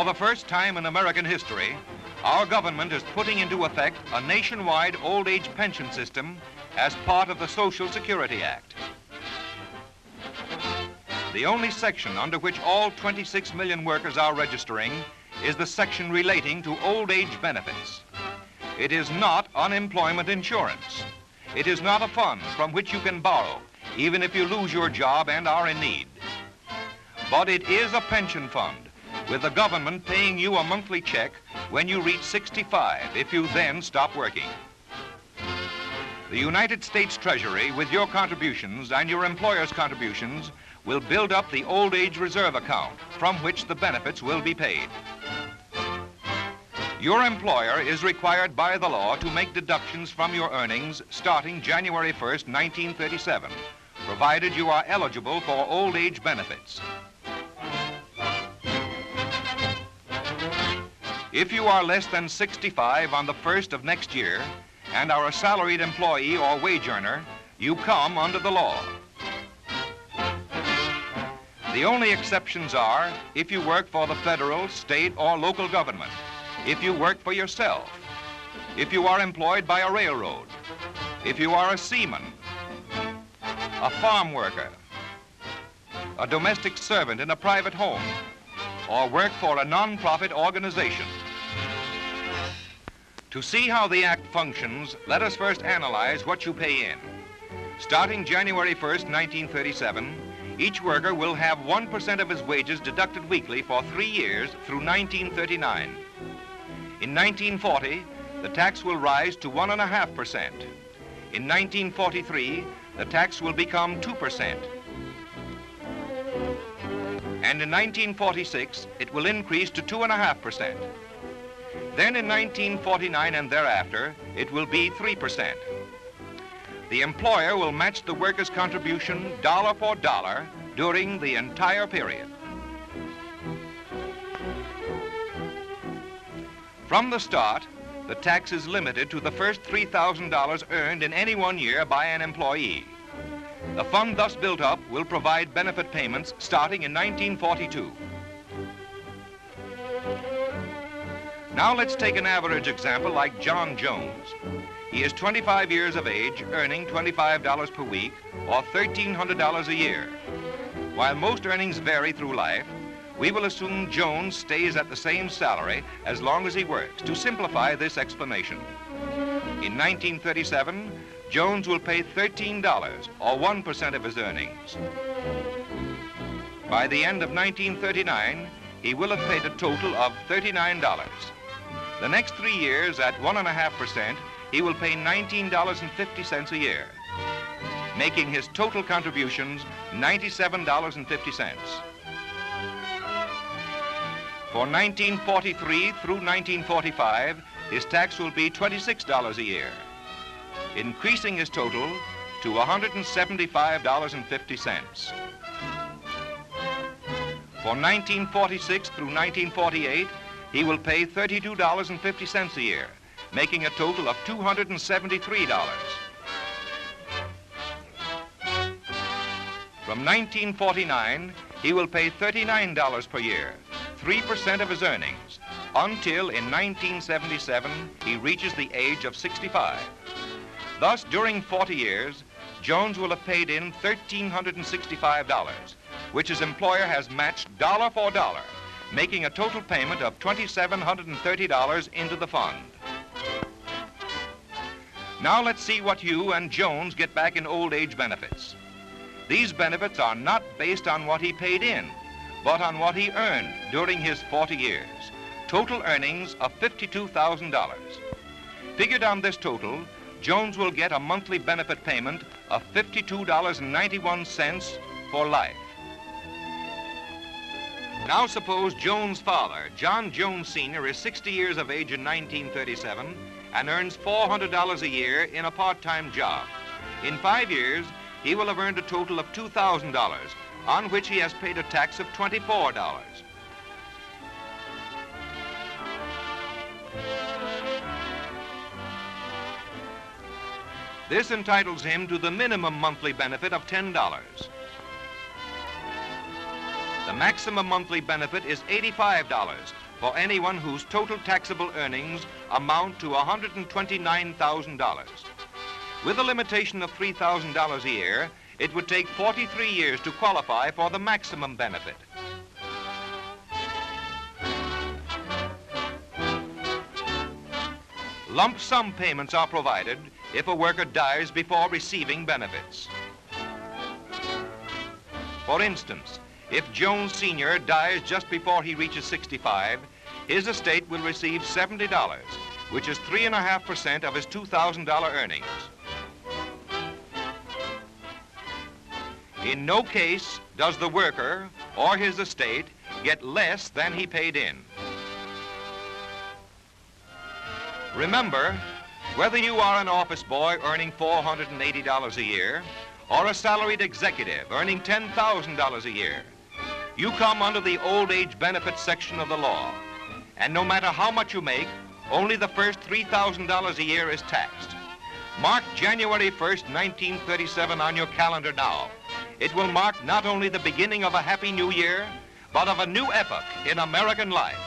For the first time in American history, our government is putting into effect a nationwide old age pension system as part of the Social Security Act. The only section under which all 26 million workers are registering is the section relating to old age benefits. It is not unemployment insurance. It is not a fund from which you can borrow, even if you lose your job and are in need. But it is a pension fund, with the government paying you a monthly check when you reach 65, if you then stop working. The United States Treasury, with your contributions and your employer's contributions, will build up the old age reserve account from which the benefits will be paid. Your employer is required by the law to make deductions from your earnings starting January 1st, 1937, provided you are eligible for old age benefits. If you are less than 65 on the 1st of next year and are a salaried employee or wage earner, you come under the law. The only exceptions are if you work for the federal, state, or local government, if you work for yourself, if you are employed by a railroad, if you are a seaman, a farm worker, a domestic servant in a private home, or work for a non-profit organization. To see how the Act functions, let us first analyze what you pay in. Starting January 1st, 1937, each worker will have 1% of his wages deducted weekly for 3 years through 1939. In 1940, the tax will rise to 1.5%. In 1943, the tax will become 2%. And in 1946, it will increase to 2.5%. Then in 1949 and thereafter, it will be 3%. The employer will match the worker's contribution dollar for dollar during the entire period. From the start, the tax is limited to the first $3,000 earned in any one year by an employee. The fund thus built up will provide benefit payments starting in 1942. Now let's take an average example like John Jones. He is 25 years of age, earning $25 per week, or $1,300 a year. While most earnings vary through life, we will assume Jones stays at the same salary as long as he works to simplify this explanation. In 1937, Jones will pay $13, or 1% of his earnings. By the end of 1939, he will have paid a total of $39. The next 3 years at 1.5%, he will pay $19.50 a year, making his total contributions $97.50. For 1943 through 1945, his tax will be $26 a year, increasing his total to $175.50. For 1946 through 1948, he will pay $32.50 a year, making a total of $273. From 1949, he will pay $39 per year, 3% of his earnings, until in 1977 he reaches the age of 65. Thus, during 40 years, Jones will have paid in $1,365, which his employer has matched dollar for dollar, making a total payment of $2,730 into the fund. Now let's see what you and Jones get back in old age benefits. These benefits are not based on what he paid in, but on what he earned during his 40 years. Total earnings of $52,000. Figured on this total, Jones will get a monthly benefit payment of $52.91 for life. Now suppose Jones' father, John Jones Sr., is 60 years of age in 1937 and earns $400 a year in a part-time job. In 5 years, he will have earned a total of $2,000, on which he has paid a tax of $24. This entitles him to the minimum monthly benefit of $10. The maximum monthly benefit is $85, for anyone whose total taxable earnings amount to $129,000. With a limitation of $3,000 a year, it would take 43 years to qualify for the maximum benefit. Lump sum payments are provided if a worker dies before receiving benefits. For instance, if Jones Sr. dies just before he reaches 65, his estate will receive $70, which is 3.5% of his $2,000 earnings. In no case does the worker or his estate get less than he paid in. Remember, whether you are an office boy earning $480 a year or a salaried executive earning $10,000 a year, you come under the old age benefits section of the law. And no matter how much you make, only the first $3,000 a year is taxed. Mark January 1st, 1937 on your calendar now. It will mark not only the beginning of a happy new year, but of a new epoch in American life.